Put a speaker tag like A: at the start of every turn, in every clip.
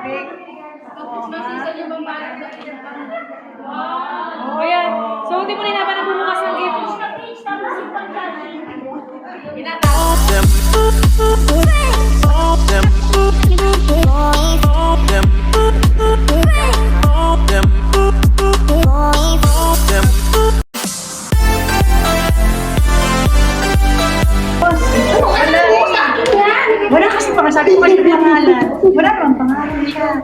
A: Mavic.
B: O yan. So, hindi mo nila pa nagbubukas ng gift.
A: Wala kasi pangasabi ko yung pangalan. Wala naman pangalan siya.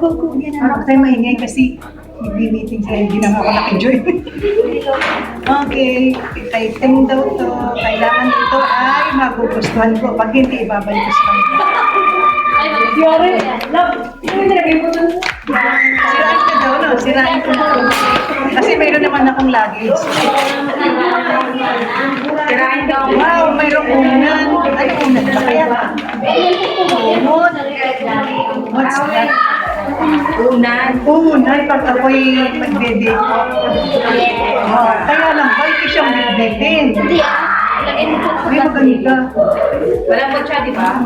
A: Parang tayo maingay kasi nag-meeting sila, hindi na ako nakijoin. Okay, kay Tim daw to, kailangan ito ay magugustuhan ko. Pag hindi, ibabalik ko sa kanila.
B: Yari. Love. Ano yung nilagay mo dun?
A: Sirain ko daw, no? Sirain ko na. Kasi mayroon naman akong luggage.
B: Sirain daw.
A: Wow, mayroong unan. Ano unan ba kaya? Umon. What's that?
B: Unan.
A: Unan, pag ako'y magbebe. Oh, kaya lang, bakit siyang bebe-ben?
C: Hindi lagyan mo po
A: Ay, maganda.
B: Walang butya, di ba?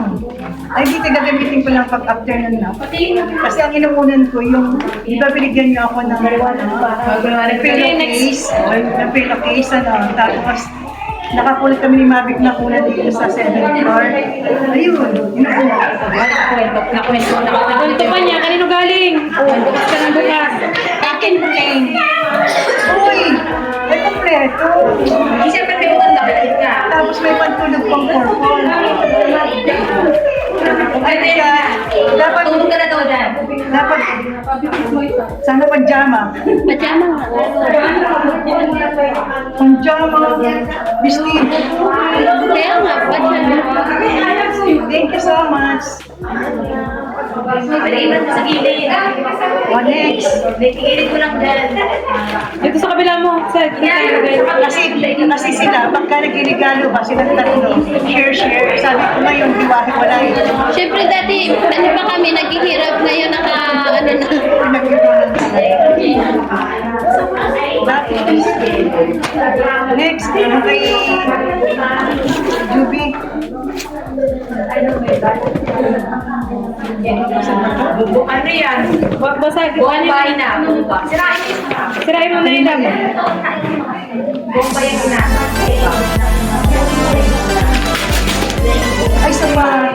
A: Ay, dito gagamitin ko lang pag after na na. Kasi ang inuunan ko, yung, di ba binigyan niyo ako ng pillowcase, tapos nakakulit kami ni Mavic na kunan dito sa 7th floor. Ayun, inuunan.
B: Ito pa niya. Kanino galing? Bukas ka ng bukas.
A: Akin plain. Uy, may kompleto.
B: Siyempre may maganda.
A: Tapos may pantulog pang purple. Ay, kaya, dapat,
B: Tulog ka na daw dyan.
A: dapat, sana pajama.
C: Pajama nga.
A: Pajama, vestido.
C: Kaya nga, pajama.
A: Thank you so much.
B: Paliiman mo sa gilid.
A: What next?
B: Gilid mo lang dyan. Dito sa kabila mo. Sa
A: Kasi sila, pagka nagregalo ba silang tatlo, share. Sabi ko ngayon, hiwa-hiwalay.
C: Siyempre dati, ano pa kami, naghihirap ngayon ano na.
A: Next, ano kay Juby?
B: Ano yan? Wag basag. Bombay na. Sirain mo na nila. Bombay na.
A: Ay, sa ba?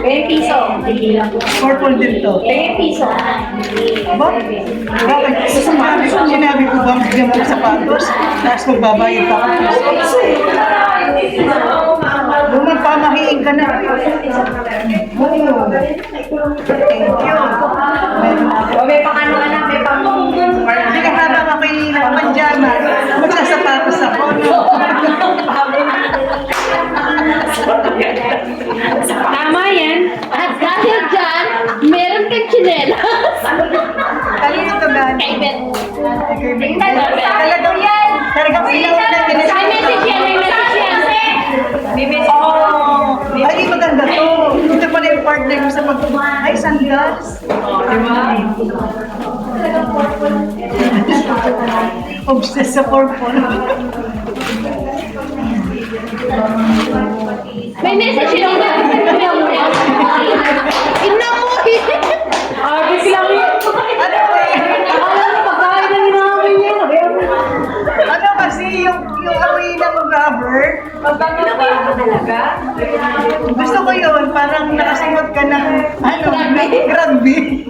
B: 20 piso.
A: Purple din to.
B: 20 piso.
A: Ba? Bakit? Sinabi ko ba bigyan mo ng sapatos? Tapos magbabayad pa ako. Magpamahiin ka na. Oh. Thank you.
B: May pang-ano ka na. May pang...
A: Hindi ka habang ako'y nakapanjama. Magsasapatos ako.
B: Tama yan.
C: At dahil dyan, meron kang tsinelas.
A: Kanino to galing?
C: Kay Beth.
A: Talagang ilaw na tinis.
C: May message yan, may message yan.
B: May message.
A: Oh, ay, maganda to. Ito pala yung partner ko sa pag... Ay, sandals.
B: Diba?
A: Obsessed sa purple.
C: May message yan. Inamoy.
B: Biglang yun.
A: Ano eh?
B: Akala mo pagkain na hinahamay niya.
A: Ano kasi yung amoy ng rubber?
B: Pagkain mo talaga?
A: Gusto ko yun, parang nakasimot ka ng ano, rugby.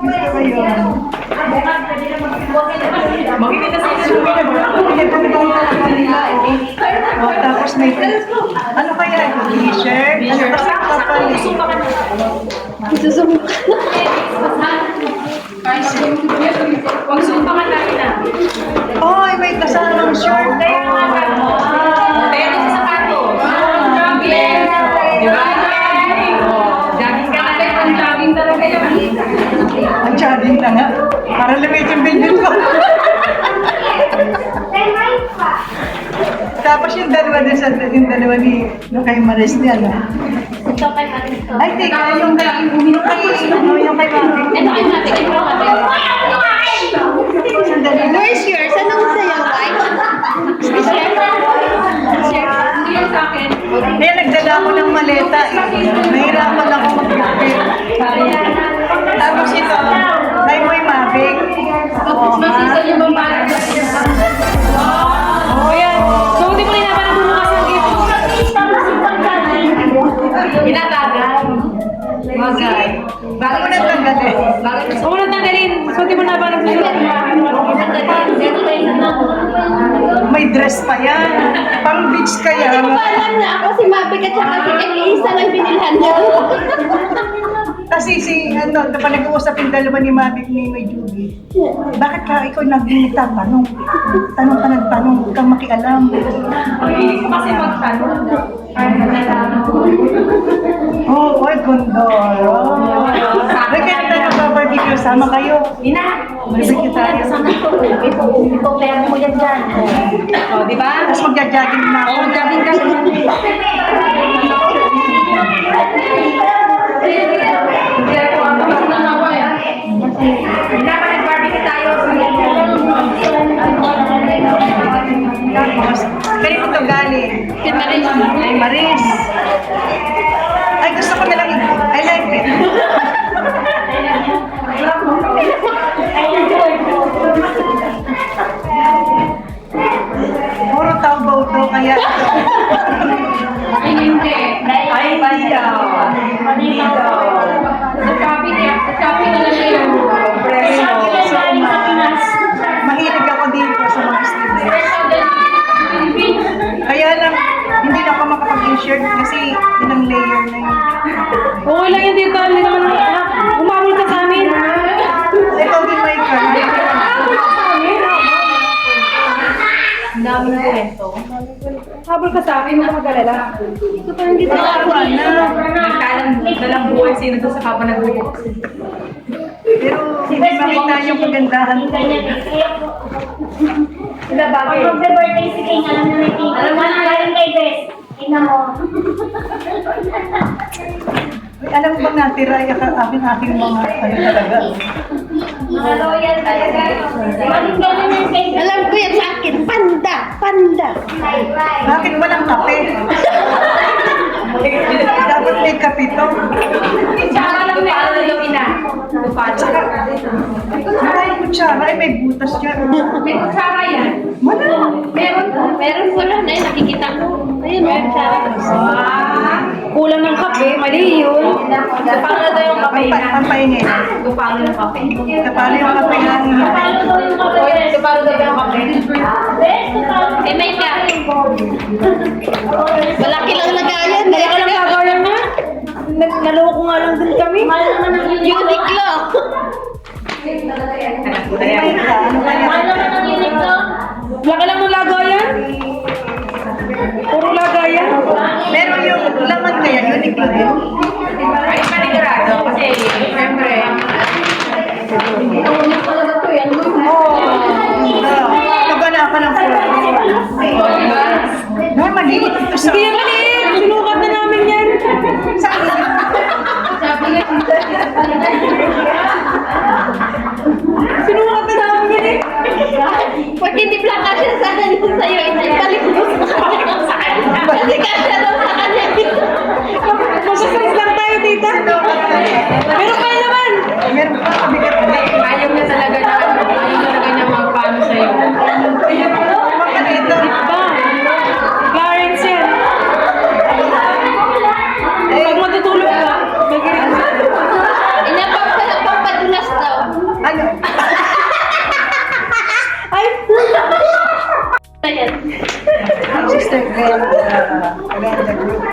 A: Gusto ko yun.
B: Makikita sa
A: Oh, tapos may, ano kaya ito? T-shirt? Ano kasi kapal?
C: Susumuk.
B: Huwag sumpangan natin na.
A: Oy, may kasamang short.
B: Kaya ito sa sapatos. Diba? Jogging ka na. Ang jogging talaga yun.
A: Ang jogging na nga. Para limit yung bindin ko. Tapos yung dalawa din sa yung dalawa ni kay Maris niya, no?
C: Ito kay Maris to.
A: Ay, teka, yung kay Mavic.
C: Ito kay Mavic. Ito kay Mavic.
A: Sandali.
C: Where's yours? Anong sa'yo, guys? Is yours?
A: nga eh. Nahirapan ako mag-gupit. Tapos ito, ay mo'y mabig.
B: Masisa yung mga
D: Oh, yan. So, hindi mo rin naman bumukas ng gift.
B: Inatagal. Bagay.
A: Bakit mo nagtanggalin?
D: Huwag mo nang tanggalin. So, hindi mo na ba nagsusunod?
A: May dress pa yan. Pang beach kaya.
C: Alam na ako si Mabik at saka si Elisa lang binilhan niya.
A: Kasi kapag nag-uusap yung dalawa ni Mavic ni May Judy, bakit ka ikaw nagtanong? Tanong ka nagtanong, huwag kang makialam.
B: Hindi ko kasi magtanong.
A: Oh, oy, gondor. Bakit tayo nag-barbecue? Sama kayo.
B: Ina!
A: Barbecue tayo.
B: Ipopera mo yan dyan. O, di ba?
A: Tapos magja-jogging na ako.
B: Jogging ka. Ina, nag-barbecue tayo.
A: Tapos, kanino ito galing?
C: Si Maris.
A: Ay, Maris. Ay, gusto ko na lang. I like it. Puro tawbaw daw kaya ito.
B: Ay, hindi. Ay, bayaw. Bayaw. Nagkapi na lang siya yung presyo.
A: So, mahilig ako dito sa mga students. Kaya lang, hindi na ako makapag-insure kasi ilang layer na yun.
D: Okay lang yun dito. Hindi naman umamol ka sa amin.
A: Ikaw din may card.
D: Habol ka sa amin.
B: Ang daming kwento.
D: Habol ka sa amin. Huwag ka mag-alala.
C: Ito pa hindi tayo.
A: Tama na.
B: Nagdalang buhay sino doon sa papa nagbubukas.
A: Pero hindi makita yung kagandahan ko.
B: Sila bagay.
E: Pag birthday si King, alam na may King. Alam mo na galing kay Bes. Tingnan mo.
A: Ay, alam mo bang natira yung aking mga talaga?
E: Mga loyal talaga. Maging ganun yan kay Bes.
C: Alam ko yan sa akin. Panda! Panda!
E: Bye-bye.
A: Bakit walang kape? Dapat may kape to.
B: Tsaka lang paano yung ina.
A: Tsaka, ay, kutsara, ay may butas dyan.
B: May kutsara yan.
A: Wala.
C: Meron ko lang na yun. Nakikita ko. Ayun, meron siya.
D: Kulang ng kape. Mali yun.
B: Paano na daw yung kape na?
A: Pampaingin.
B: Paano yung kape?
A: Paano yung kape na
E: Paano daw yung kape?
B: O, paano daw yung kape?
E: Bes, paano?
C: Eh, may ka. Malaki lang lagayan.
D: Kaya ka lang gagawin na. Naloko nga lang din kami.
E: Mahal naman ang
C: Uniqlo.
A: May ka, ano kaya?
E: Mahal naman ang Uniqlo.
D: Laki lang ng lagayan. Puro lagayan.
A: Pero yung laman kaya, Uniqlo din.
B: Ay, panigurado. Kasi, siyempre,
A: Pagana ka ng puro. Normally, ito sa...
D: Hindi yan maliit. Sinukat na namin yan. Sinukat na namin yan eh.
C: Pag hindi pala kasya sa kanya sa'yo, ibalik mo sa kanya. Kasi kasya daw sa kanya.
D: Mag-size lang tayo, tita. Meron kayo naman.
A: Meron pa, kabigat na.
B: ayaw niya talaga na, ayaw talaga niya magpaano sa'yo.
A: Baka dito.
D: Ba? Clarence yan. Pag matutulog ka, magirig mo.
C: Pampadulas daw.
A: Ano?
D: Ay!
C: Ayan.
A: Sister Glenda Group.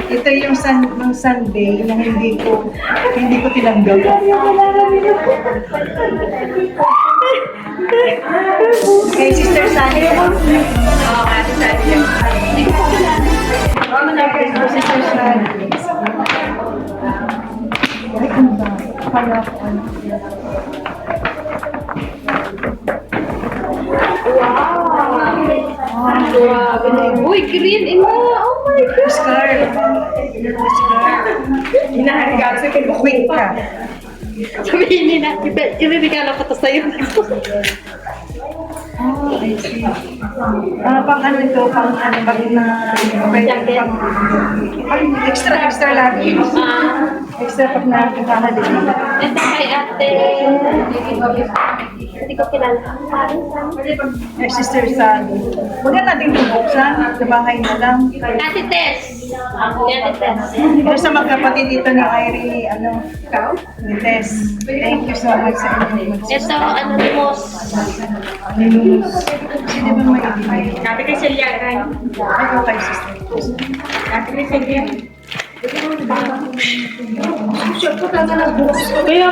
A: Ito yung nung Sunday na hindi ko tinanggap. Kay Sister Sunny.
B: Oo, kasi sabi niya.
A: Sister Sunny. Ay, ano ba? Akala ko ano.
C: Uy, green. Ina. Oh my God.
A: Scar.
B: Hinaharga kasi kay
A: Quick ka.
C: Sabihin nila, iririgalo ko to sa'yo.
A: I see. Pang ano ito, pang ano, pag na, pang extra lagi. Extra pag nakakala din.
C: Ito kay ate. Hindi ko kilala.
A: Your sister Sally. Huwag na natin bubuksan, sa bahay na lang.
C: Ate Tess. Ate Tess.
A: Pero sa magkapatid dito ni Irene, ano, ni Tess. Thank you so much sa inyo.
C: Ito, anonymous.
A: Sino ba may
B: Ate kay Celia, right?
A: Ay, okay, sister.
B: Ate kay Celia.
D: Kaya